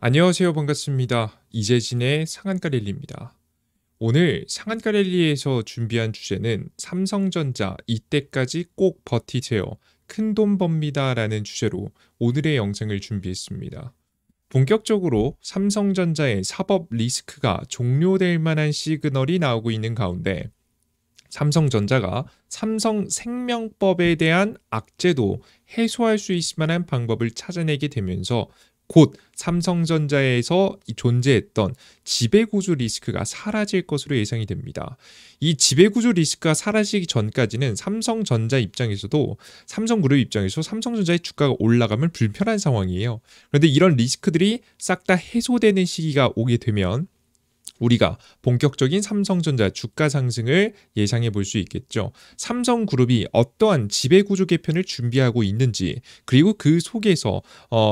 안녕하세요. 반갑습니다. 이재진의 상한가 랠리입니다. 오늘 상한가 랠리에서 준비한 주제는 삼성전자 이때까지 꼭 버티세요. 큰돈 법니다 라는 주제로 오늘의 영상을 준비했습니다. 본격적으로 삼성전자의 사법 리스크가 종료될 만한 시그널이 나오고 있는 가운데 삼성전자가 삼성생명법에 대한 악재도 해소할 수 있을 만한 방법을 찾아내게 되면서 곧 삼성전자에서 존재했던 지배구조 리스크가 사라질 것으로 예상이 됩니다. 이 지배구조 리스크가 사라지기 전까지는 삼성전자 입장에서도 삼성그룹 입장에서 삼성전자의 주가가 올라가면 불편한 상황이에요. 그런데 이런 리스크들이 싹 다 해소되는 시기가 오게 되면 우리가 본격적인 삼성전자 주가 상승을 예상해 볼 수 있겠죠. 삼성그룹이 어떠한 지배구조 개편을 준비하고 있는지, 그리고 그 속에서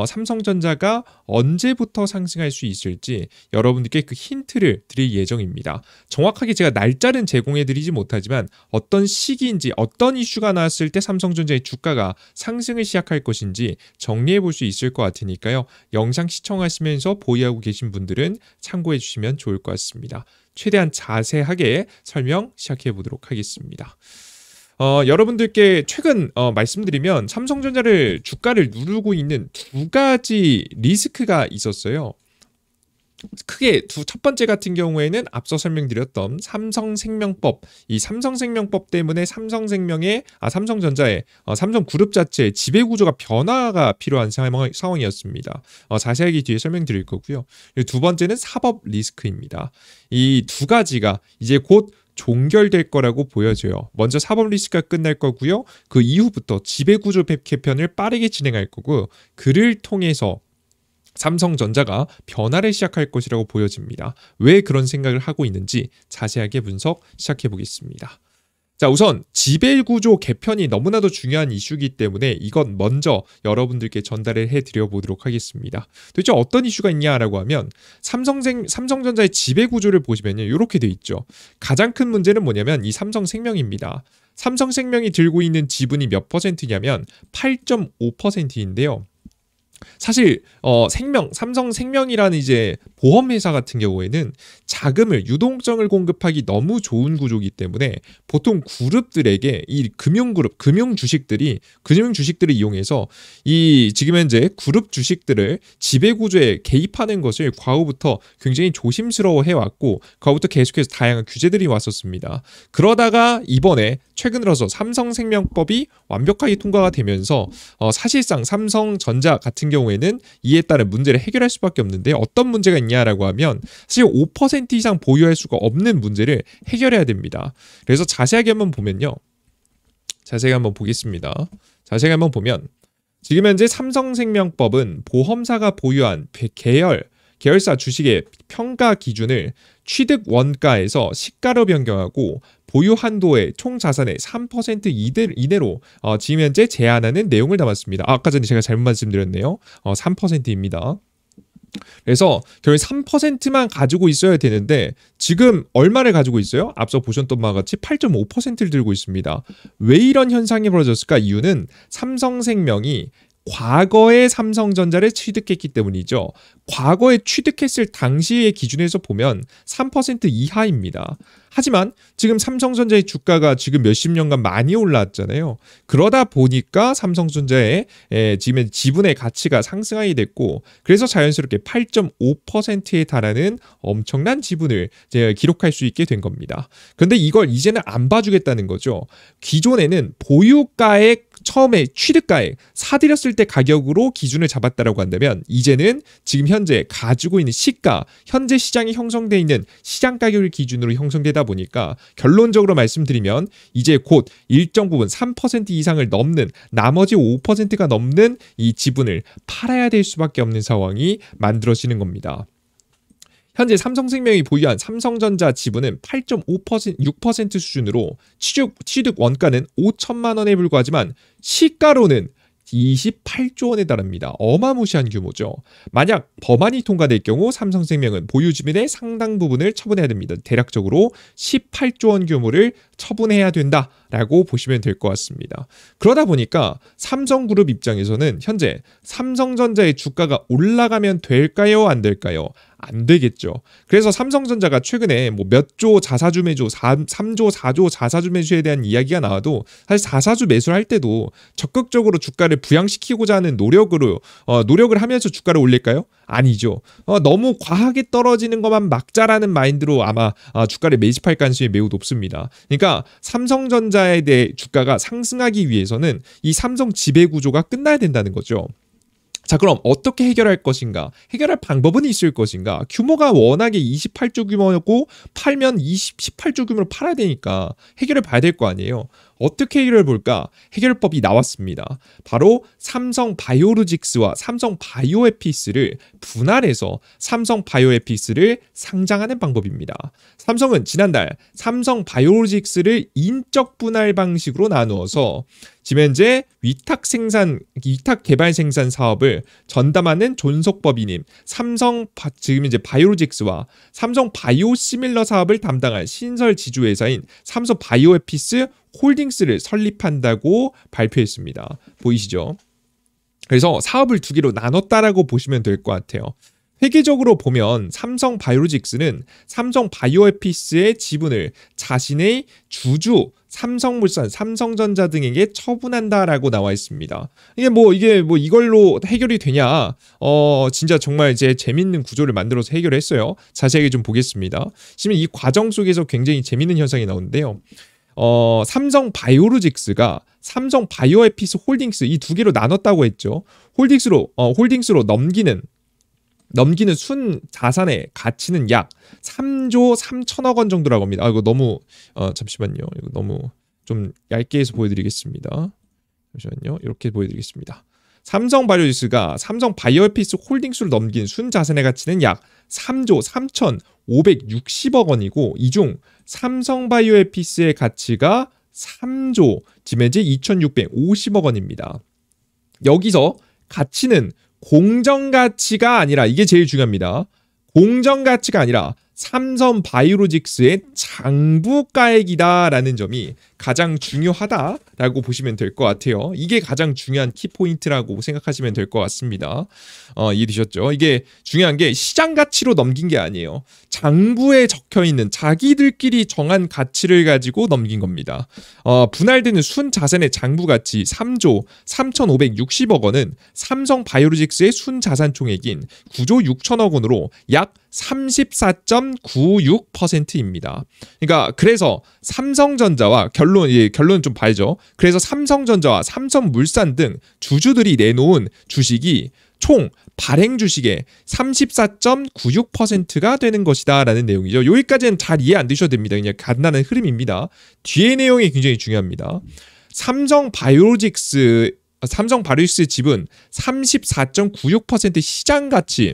삼성전자가 언제부터 상승할 수 있을지 여러분들께 그 힌트를 드릴 예정입니다. 정확하게 제가 날짜는 제공해 드리지 못하지만 어떤 시기인지, 어떤 이슈가 나왔을 때 삼성전자의 주가가 상승을 시작할 것인지 정리해 볼 수 있을 것 같으니까요. 영상 시청하시면서 보유하고 계신 분들은 참고해 주시면 좋을 것 같습니다. 최대한 자세하게 설명 시작해 보도록 하겠습니다. 여러분들께 최근 말씀드리면 삼성전자를 주가를 누르고 있는 두 가지 리스크가 있었어요. 크게 첫 번째 같은 경우에는 앞서 설명드렸던 삼성생명법, 이 삼성생명법 때문에 삼성전자의 삼성그룹 자체의 지배구조가 변화가 필요한 상황이었습니다. 자세하게 뒤에 설명드릴 거고요. 두 번째는 사법 리스크입니다. 이 두 가지가 이제 곧 종결될 거라고 보여져요. 먼저 사법 리스크가 끝날 거고요. 그 이후부터 지배구조 개편을 빠르게 진행할 거고, 그를 통해서 삼성전자가 변화를 시작할 것이라고 보여집니다. 왜 그런 생각을 하고 있는지 자세하게 분석 시작해 보겠습니다. 자, 우선 지배구조 개편이 너무나도 중요한 이슈이기 때문에 이건 먼저 여러분들께 전달을 해드려 보도록 하겠습니다. 도대체 어떤 이슈가 있냐라고 하면 삼성전자의 지배구조를 보시면요, 이렇게 돼 있죠. 가장 큰 문제는 뭐냐면 이 삼성생명입니다. 삼성생명이 들고 있는 지분이 몇 퍼센트냐면 8.5%인데요. 사실 삼성생명이라는 이제 보험회사 같은 경우에는 자금을, 유동성을 공급하기 너무 좋은 구조이기 때문에 보통 그룹들에게 이 금융주식들을 이용해서 이 지금 현재 그룹 주식들을 지배구조에 개입하는 것을 과거부터 굉장히 조심스러워 해왔고, 과거부터 계속해서 다양한 규제들이 왔었습니다. 그러다가 이번에 최근 들어서 삼성생명법이 완벽하게 통과가 되면서 사실상 삼성전자 같은 경우에는 이에 따른 문제를 해결할 수밖에 없는데, 어떤 문제가 있냐라고 하면 사실 5% 이상 보유할 수가 없는 문제를 해결해야 됩니다. 그래서 자세하게 한번 보면요. 자세하게 한번 보겠습니다. 자세하게 한번 보면 지금 현재 삼성생명법은 보험사가 보유한 계열사 주식의 평가 기준을 취득 원가에서 시가로 변경하고 보유 한도의 총 자산의 3% 이내로 지금 현재 제한하는 내용을 담았습니다. 아까 전에 제가 잘못 말씀드렸네요. 3%입니다. 그래서 결국 3%만 가지고 있어야 되는데 지금 얼마를 가지고 있어요? 앞서 보셨던 바와 같이 8.5%를 들고 있습니다. 왜 이런 현상이 벌어졌을까? 이유는 삼성생명이 과거에 삼성전자를 취득했기 때문이죠. 과거에 취득했을 당시의 기준에서 보면 3% 이하입니다. 하지만 지금 삼성전자의 주가가 지금 몇십 년간 많이 올라왔잖아요. 그러다 보니까 삼성전자의 지금 지분의 가치가 상승하게 됐고, 그래서 자연스럽게 8.5%에 달하는 엄청난 지분을 기록할 수 있게 된 겁니다. 그런데 이걸 이제는 안 봐주겠다는 거죠. 기존에는 보유가액, 처음에 취득가액, 사들였을 때 가격으로 기준을 잡았다라고 한다면 이제는 지금 현재 가지고 있는 시가, 현재 시장이 형성되어 있는 시장 가격을 기준으로 형성되다 보니까 결론적으로 말씀드리면 이제 곧 일정 부분 3% 이상을 넘는, 나머지 5%가 넘는 이 지분을 팔아야 될 수밖에 없는 상황이 만들어지는 겁니다. 현재 삼성생명이 보유한 삼성전자 지분은 8.5%, 6% 수준으로 취득 원가는 5천만 원에 불과하지만 시가로는 28조 원에 달합니다. 어마무시한 규모죠. 만약 법안이 통과될 경우 삼성생명은 보유 지분의 상당 부분을 처분해야 됩니다. 대략적으로 18조 원 규모를 처분해야 된다 라고 보시면 될 것 같습니다. 그러다 보니까 삼성그룹 입장에서는 현재 삼성전자의 주가가 올라가면 될까요? 안 될까요? 안 되겠죠. 그래서 삼성전자가 최근에 뭐 몇 조 자사주 매수, 3조, 4조 자사주 매수에 대한 이야기가 나와도 사실 자사주 매수를 할 때도 적극적으로 주가를 부양시키고자 하는 노력을 하면서 주가를 올릴까요? 아니죠. 너무 과하게 떨어지는 것만 막자라는 마인드로 아마 주가를 매집할 가능성이 매우 높습니다. 그러니까 삼성전자에 대해 주가가 상승하기 위해서는 이 삼성 지배 구조가 끝나야 된다는 거죠. 자, 그럼 어떻게 해결할 것인가? 해결할 방법은 있을 것인가? 규모가 워낙에 28조 규모였고 팔면 18조 규모로 팔아야 되니까 해결을 봐야 될 거 아니에요. 어떻게 해결을 볼까? 해결법이 나왔습니다. 바로 삼성 바이오로직스와 삼성 바이오에피스를 분할해서 삼성 바이오에피스를 상장하는 방법입니다. 삼성은 지난달 삼성 바이오로직스를 인적 분할 방식으로 나누어서 지금 현재 위탁 개발 생산 사업을 전담하는 존속법인인 지금 이제 바이오로직스와 삼성 바이오시밀러 사업을 담당할 신설 지주회사인 삼성 바이오에피스 홀딩스를 설립한다고 발표했습니다. 보이시죠? 그래서 사업을 두 개로 나눴다라고 보시면 될 것 같아요. 회계적으로 보면 삼성 바이오로직스는 삼성 바이오에피스의 지분을 자신의 주주 삼성물산, 삼성전자 등에게 처분한다라고 나와 있습니다. 이게 뭐 이걸로 해결이 되냐? 진짜 정말 이제 재밌는 구조를 만들어서 해결했어요. 자세하게 좀 보겠습니다. 지금 이 과정 속에서 굉장히 재밌는 현상이 나오는데요. 삼성 바이오로직스가 삼성 바이오에피스 홀딩스 이 두 개로 나눴다고 했죠. 홀딩스로 넘기는 순 자산의 가치는 약 3조 3천억 원 정도라고 합니다. 이거 너무 잠시만요. 이거 너무 좀 얇게 해서 보여드리겠습니다. 잠시만요. 이렇게 보여드리겠습니다. 삼성 바이오로직스가 삼성 바이오에피스 홀딩스로 넘긴 순 자산의 가치는 약 3조 3,560억 원이고 이 중 삼성 바이오에피스의 가치가 3조 지금 현재 2,650억 원입니다. 여기서 가치는 공정가치가 아니라 이게 제일 중요합니다. 공정가치가 아니라 삼성 바이오로직스의 장부가액이다라는 점이 가장 중요하다라고 보시면 될 것 같아요. 이게 가장 중요한 키포인트라고 생각하시면 될 것 같습니다. 이해되셨죠? 이게 중요한 게 시장 가치로 넘긴 게 아니에요. 장부에 적혀있는 자기들끼리 정한 가치를 가지고 넘긴 겁니다. 분할되는 순 자산의 장부 가치 3조 3,560억 원은 삼성 바이오로직스의 순 자산 총액인 9조 6천억 원으로 약 34.96%입니다. 그러니까 그래서 삼성전자와 결론 좀 봐야죠. 그래서 삼성전자와 삼성물산 등 주주들이 내놓은 주식이 총 발행 주식의 34.96%가 되는 것이다 라는 내용이죠. 여기까지는 잘 이해 안 되셔도 됩니다. 그냥 간단한 흐름입니다. 뒤에 내용이 굉장히 중요합니다. 삼성 바이오로직스 지분 34.96% 시장 가치.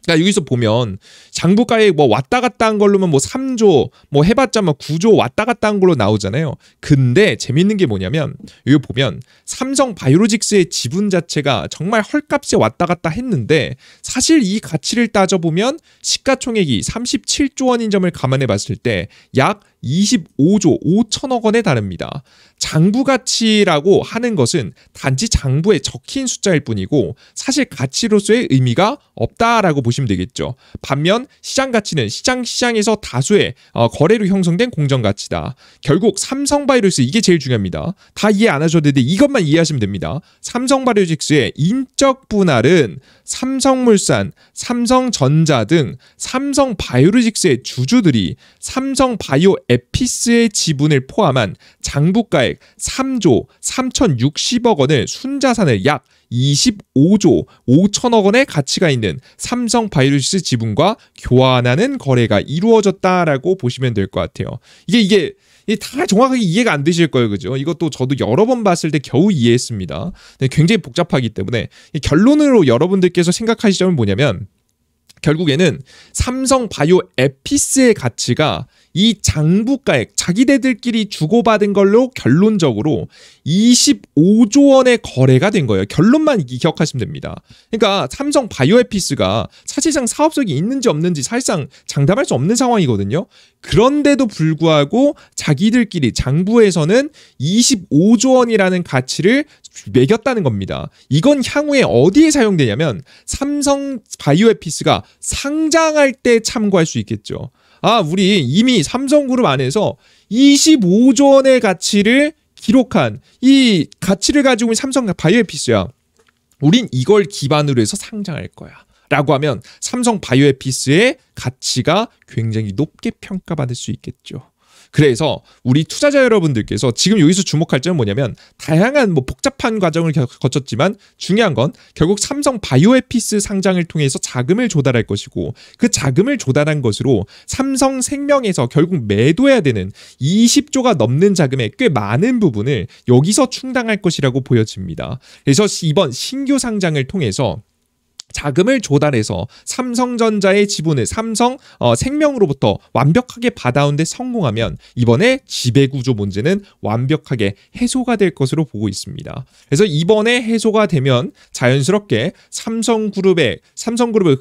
그러니까 여기서 보면 장부가액 뭐 왔다 갔다 한 걸로면 뭐 3조 뭐 해봤자 뭐 9조 왔다 갔다 한 걸로 나오잖아요. 근데 재밌는 게 뭐냐면 여기 보면 삼성 바이오로직스의 지분 자체가 정말 헐값에 왔다 갔다 했는데 사실 이 가치를 따져보면 시가총액이 37조 원인 점을 감안해 봤을 때 약 25조 5천억 원에 달합니다. 장부 가치라고 하는 것은 단지 장부에 적힌 숫자일 뿐이고 사실 가치로서의 의미가 없다라고 보시면 되겠죠. 반면 시장 가치는 시장에서 다수의 거래로 형성된 공정 가치다. 결국 삼성바이오로직스 이게 제일 중요합니다. 다 이해 안 하셔도 되는데 이것만 이해하시면 됩니다. 삼성바이오로직스의 인적 분할은 삼성물산, 삼성전자 등 삼성바이오로직스의 주주들이 삼성바이오에피스의 지분을 포함한 장부가액 3조 3,060억 원을 순자산을 약 25조 5천억 원의 가치가 있는 삼성 바이오로직스 지분과 교환하는 거래가 이루어졌다라고 보시면 될 것 같아요. 이게 다 정확하게 이해가 안 되실 거예요. 그죠? 이것도 저도 여러 번 봤을 때 겨우 이해했습니다. 굉장히 복잡하기 때문에 결론으로 여러분들께서 생각하실 점은 뭐냐면 결국에는 삼성 바이오에피스의 가치가 이 장부가액 자기네들끼리 주고받은 걸로 결론적으로 25조 원의 거래가 된 거예요. 결론만 기억하시면 됩니다. 그러니까 삼성 바이오에피스가 사실상 사업성이 있는지 없는지 사실상 장담할 수 없는 상황이거든요. 그런데도 불구하고 자기들끼리 장부에서는 25조 원이라는 가치를 매겼다는 겁니다. 이건 향후에 어디에 사용되냐면 삼성 바이오에피스가 상장할 때 참고할 수 있겠죠. 우리 이미 삼성그룹 안에서 25조 원의 가치를 기록한 이 가치를 가지고 있는 삼성 바이오에피스야. 우린 이걸 기반으로 해서 상장할 거야. 라고 하면 삼성 바이오에피스의 가치가 굉장히 높게 평가받을 수 있겠죠. 그래서 우리 투자자 여러분들께서 지금 여기서 주목할 점은 뭐냐면 다양한 복잡한 과정을 거쳤지만 중요한 건 결국 삼성 바이오에피스 상장을 통해서 자금을 조달할 것이고 그 자금을 조달한 것으로 삼성생명에서 결국 매도해야 되는 20조가 넘는 자금의 꽤 많은 부분을 여기서 충당할 것이라고 보여집니다. 그래서 이번 신규 상장을 통해서 자금을 조달해서 삼성전자의 지분을 삼성생명으로부터 완벽하게 받아온 데 성공하면 이번에 지배구조 문제는 완벽하게 해소가 될 것으로 보고 있습니다. 그래서 이번에 해소가 되면 자연스럽게 삼성그룹을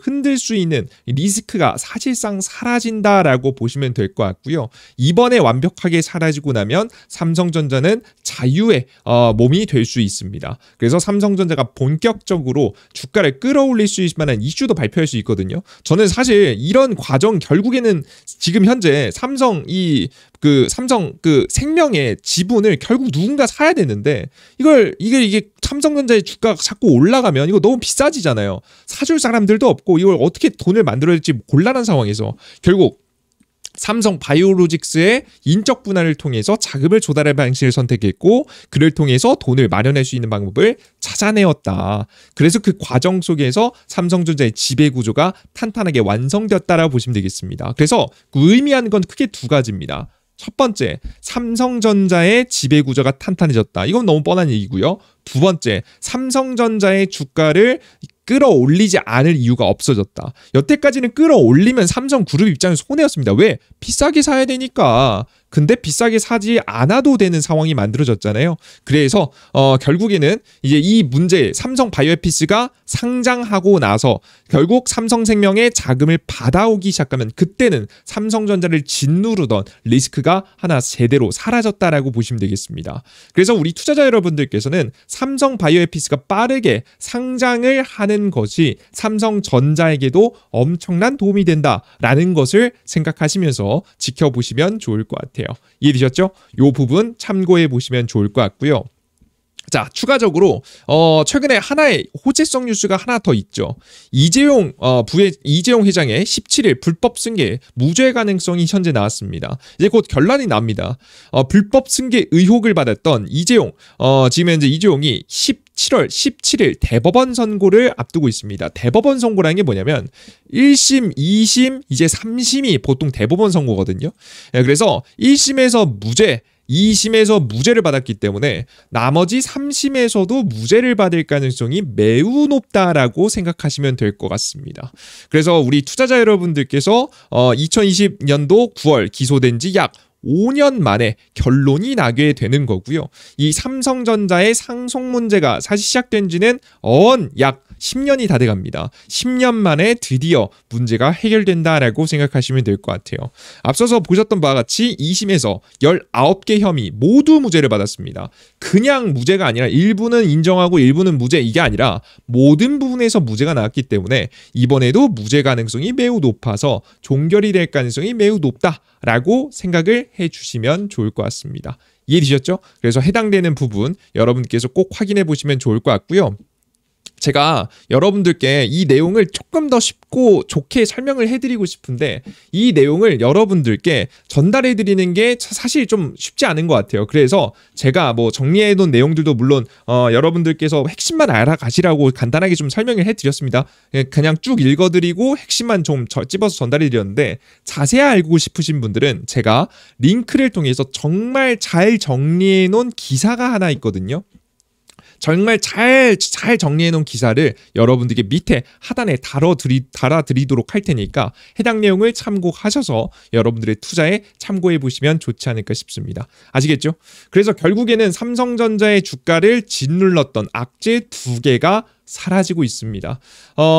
흔들 수 있는 리스크가 사실상 사라진다라고 보시면 될 것 같고요. 이번에 완벽하게 사라지고 나면 삼성전자는 자유의 몸이 될 수 있습니다. 그래서 삼성전자가 본격적으로 주가를 끌어올릴 수 있을 만한 이슈도 발표할 수 있거든요. 저는 사실 이런 과정 결국에는 지금 현재 삼성 생명의 지분을 결국 누군가 사야 되는데 이게 삼성전자의 주가가 자꾸 올라가면 이거 너무 비싸지잖아요. 사줄 사람들도 없고 이걸 어떻게 돈을 만들어야 될지 곤란한 상황에서 결국 삼성 바이오로직스의 인적 분할을 통해서 자금을 조달할 방식을 선택했고 그를 통해서 돈을 마련할 수 있는 방법을 찾아내었다. 그래서 그 과정 속에서 삼성전자의 지배구조가 탄탄하게 완성되었다라고 보시면 되겠습니다. 그래서 그 의미하는 건 크게 두 가지입니다. 첫 번째, 삼성전자의 지배구조가 탄탄해졌다. 이건 너무 뻔한 얘기고요. 두 번째, 삼성전자의 주가를 끌어올리지 않을 이유가 없어졌다. 여태까지는 끌어올리면 삼성그룹 입장에서 손해였습니다. 왜? 비싸게 사야 되니까. 근데 비싸게 사지 않아도 되는 상황이 만들어졌잖아요. 그래서 결국에는 이제 이 문제 삼성 바이오에피스가 상장하고 나서 결국 삼성생명의 자금을 받아오기 시작하면 그때는 삼성전자를 짓누르던 리스크가 하나 제대로 사라졌다라고 보시면 되겠습니다. 그래서 우리 투자자 여러분들께서는 삼성 바이오에피스가 빠르게 상장을 하는 것이 삼성전자에게도 엄청난 도움이 된다라는 것을 생각하시면서 지켜보시면 좋을 것 같아요. 이해되셨죠? 이 부분 참고해 보시면 좋을 것 같고요. 자, 추가적으로 최근에 하나의 호재성 뉴스가 하나 더 있죠. 이재용 회장의 17일 불법 승계 무죄 가능성이 현재 나왔습니다. 이제 곧 결론이 납니다. 불법 승계 의혹을 받았던 이재용, 지금 현재 이재용이 7월 17일 대법원 선고를 앞두고 있습니다. 대법원 선고라는 게 뭐냐면 1심, 2심, 이제 3심이 보통 대법원 선고거든요. 그래서 1심에서 무죄, 2심에서 무죄를 받았기 때문에 나머지 3심에서도 무죄를 받을 가능성이 매우 높다라고 생각하시면 될 것 같습니다. 그래서 우리 투자자 여러분들께서 2020년도 9월 기소된 지 약 5년 만에 결론이 나게 되는 거고요. 이 삼성전자의 상속 문제가 사실 시작된 지는 약 10년이 다 돼갑니다. 10년 만에 드디어 문제가 해결된다라고 생각하시면 될 것 같아요. 앞서서 보셨던 바와 같이 2심에서 19개 혐의 모두 무죄를 받았습니다. 그냥 무죄가 아니라 일부는 인정하고 일부는 무죄 이게 아니라 모든 부분에서 무죄가 나왔기 때문에 이번에도 무죄 가능성이 매우 높아서 종결이 될 가능성이 매우 높다라고 생각을 해주시면 좋을 것 같습니다. 이해되셨죠? 그래서 해당되는 부분 여러분께서 꼭 확인해 보시면 좋을 것 같고요. 제가 여러분들께 이 내용을 조금 더 쉽고 좋게 설명을 해드리고 싶은데 이 내용을 여러분들께 전달해드리는 게 사실 좀 쉽지 않은 것 같아요. 그래서 제가 정리해놓은 내용들도 물론 여러분들께서 핵심만 알아가시라고 간단하게 좀 설명을 해드렸습니다. 그냥 쭉 읽어드리고 핵심만 좀 찝어서 전달해드렸는데 자세히 알고 싶으신 분들은 제가 링크를 통해서 정말 잘 정리해놓은 기사가 하나 있거든요. 정말 잘 정리해 놓은 기사를 여러분들께 밑에 하단에 달아드리도록 할 테니까 해당 내용을 참고하셔서 여러분들의 투자에 참고해 보시면 좋지 않을까 싶습니다. 아시겠죠? 그래서 결국에는 삼성전자의 주가를 짓눌렀던 악재 두 개가 사라지고 있습니다.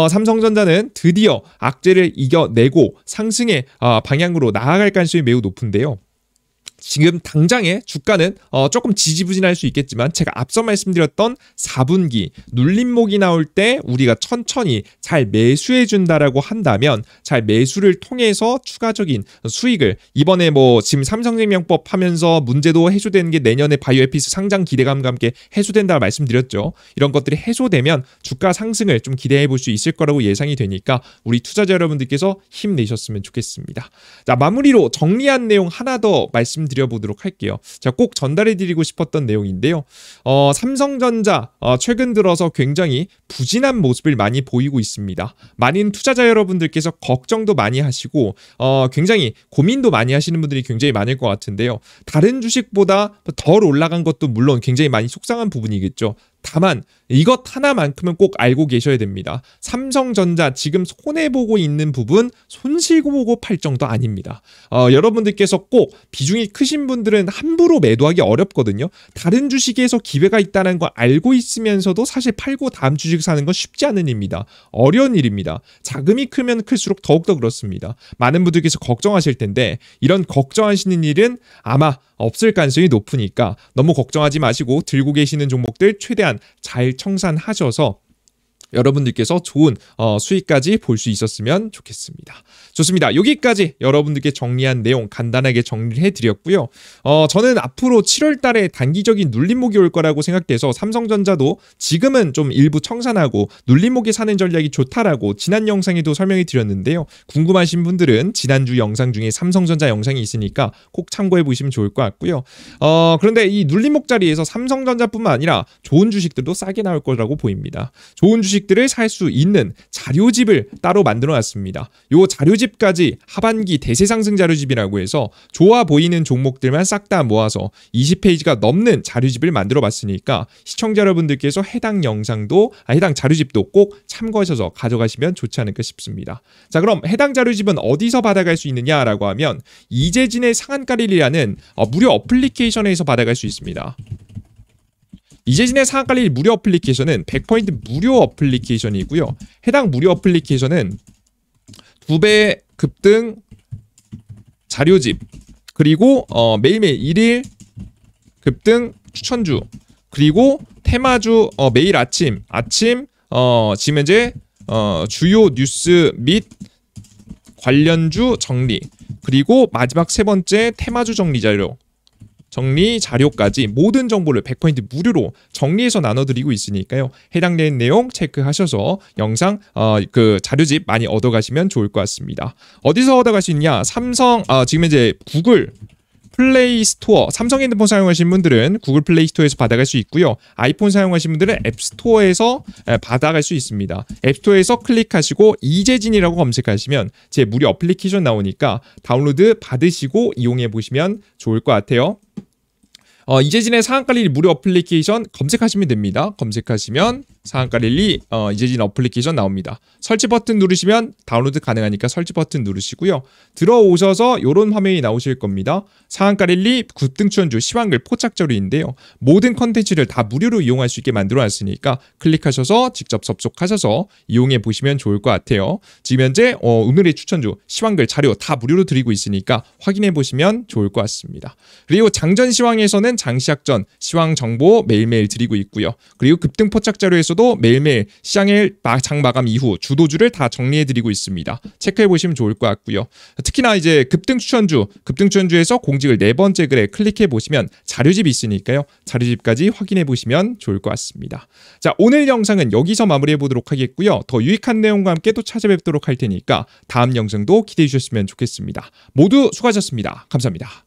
삼성전자는 드디어 악재를 이겨내고 상승의 방향으로 나아갈 가능성이 매우 높은데요. 지금 당장의 주가는 조금 지지부진할 수 있겠지만 제가 앞서 말씀드렸던 4분기 눌림목이 나올 때 우리가 천천히 잘 매수해 준다라고 한다면 잘 매수를 통해서 추가적인 수익을 이번에 뭐 지금 삼성생명법 하면서 문제도 해소되는 게 내년에 바이오에피스 상장 기대감과 함께 해소된다고 말씀드렸죠. 이런 것들이 해소되면 주가 상승을 좀 기대해 볼 수 있을 거라고 예상이 되니까 우리 투자자 여러분들께서 힘내셨으면 좋겠습니다. 자, 마무리로 정리한 내용 하나 더 말씀드려보도록 할게요. 제가 꼭 전달해드리고 싶었던 내용인데요. 삼성전자 최근 들어서 굉장히 부진한 모습을 많이 보이고 있습니다. 많은 투자자 여러분들께서 걱정도 많이 하시고 굉장히 고민도 많이 하시는 분들이 굉장히 많을 것 같은데요. 다른 주식보다 덜 올라간 것도 물론 굉장히 많이 속상한 부분이겠죠. 다만 이것 하나만큼은 꼭 알고 계셔야 됩니다. 삼성전자 지금 손해보고 있는 부분 손실보고 팔 정도 아닙니다. 여러분들께서 꼭 비중이 크신 분들은 함부로 매도하기 어렵거든요. 다른 주식에서 기회가 있다는 거 알고 있으면서도 사실 팔고 다음 주식 사는 건 쉽지 않은 일입니다. 어려운 일입니다. 자금이 크면 클수록 더욱더 그렇습니다. 많은 분들께서 걱정하실 텐데 이런 걱정하시는 일은 아마 없을 가능성이 높으니까 너무 걱정하지 마시고 들고 계시는 종목들 최대한 잘 청산하셔서 여러분들께서 좋은 수익까지 볼 수 있었으면 좋겠습니다. 좋습니다. 여기까지 여러분들께 정리한 내용 간단하게 정리를 해드렸고요. 저는 앞으로 7월 달에 단기적인 눌림목이 올 거라고 생각돼서 삼성전자도 지금은 좀 일부 청산하고 눌림목에 사는 전략이 좋다라고 지난 영상에도 설명해 드렸는데요. 궁금하신 분들은 지난주 영상 중에 삼성전자 영상이 있으니까 꼭 참고해 보시면 좋을 것 같고요. 그런데 이 눌림목 자리에서 삼성전자뿐만 아니라 좋은 주식들도 싸게 나올 거라고 보입니다. 좋은 주식들을 살 수 있는 자료집을 따로 만들어 놨습니다. 요 자료집까지 하반기 대세상승 자료집이라고 해서 좋아 보이는 종목들만 싹 다 모아서 20페이지가 넘는 자료집을 만들어 봤으니까 시청자 여러분들께서 해당 자료집도 꼭 참고하셔서 가져가시면 좋지 않을까 싶습니다. 자, 그럼 해당 자료집은 어디서 받아갈 수 있느냐라고 하면 이재진의 상한가릴이라는 무료 어플리케이션에서 받아갈 수 있습니다. 이재진의 상한가릴 무료 어플리케이션은 100포인트 무료 어플리케이션이고요. 해당 무료 어플리케이션은 2배 급등 자료집 그리고 매일매일 1일 급등 추천주 그리고 테마주 매일 아침 지금 현재 주요 뉴스 및 관련주 정리 그리고 마지막 세 번째 테마주 정리 자료까지 모든 정보를 100포인트 무료로 정리해서 나눠드리고 있으니까요. 해당되는 내용 체크하셔서 영상 그 자료집 많이 얻어가시면 좋을 것 같습니다. 어디서 얻어갈 수 있냐? 지금 이제 구글 플레이 스토어, 삼성 핸드폰 사용하시는 분들은 구글 플레이 스토어에서 받아갈 수 있고요. 아이폰 사용하시는 분들은 앱 스토어에서 받아갈 수 있습니다. 앱 스토어에서 클릭하시고 이재진이라고 검색하시면 제 무료 어플리케이션 나오니까 다운로드 받으시고 이용해 보시면 좋을 것 같아요. 이재진의 상한가릴리 무료 어플리케이션 검색하시면 됩니다. 검색하시면 상한가릴리 이재진 어플리케이션 나옵니다. 설치 버튼 누르시면 다운로드 가능하니까 설치 버튼 누르시고요. 들어오셔서 이런 화면이 나오실 겁니다. 상한가릴리 급등추천주 시황글 포착자료인데요. 모든 컨텐츠를 다 무료로 이용할 수 있게 만들어놨으니까 클릭하셔서 직접 접속하셔서 이용해 보시면 좋을 것 같아요. 지금 현재 오늘의 추천주 시황글 자료 다 무료로 드리고 있으니까 확인해 보시면 좋을 것 같습니다. 그리고 장전 시황에서는 장시작전 시황 정보 매일매일 드리고 있고요. 그리고 급등 포착 자료에서도 매일매일 시장일 장 마감 이후 주도주를 다 정리해 드리고 있습니다. 체크해 보시면 좋을 것 같고요. 특히나 이제 급등 추천주에서 공직을 네 번째 글에 클릭해 보시면 자료집이 있으니까요. 자료집까지 확인해 보시면 좋을 것 같습니다. 자, 오늘 영상은 여기서 마무리해 보도록 하겠고요. 더 유익한 내용과 함께 또 찾아뵙도록 할 테니까 다음 영상도 기대해 주셨으면 좋겠습니다. 모두 수고하셨습니다. 감사합니다.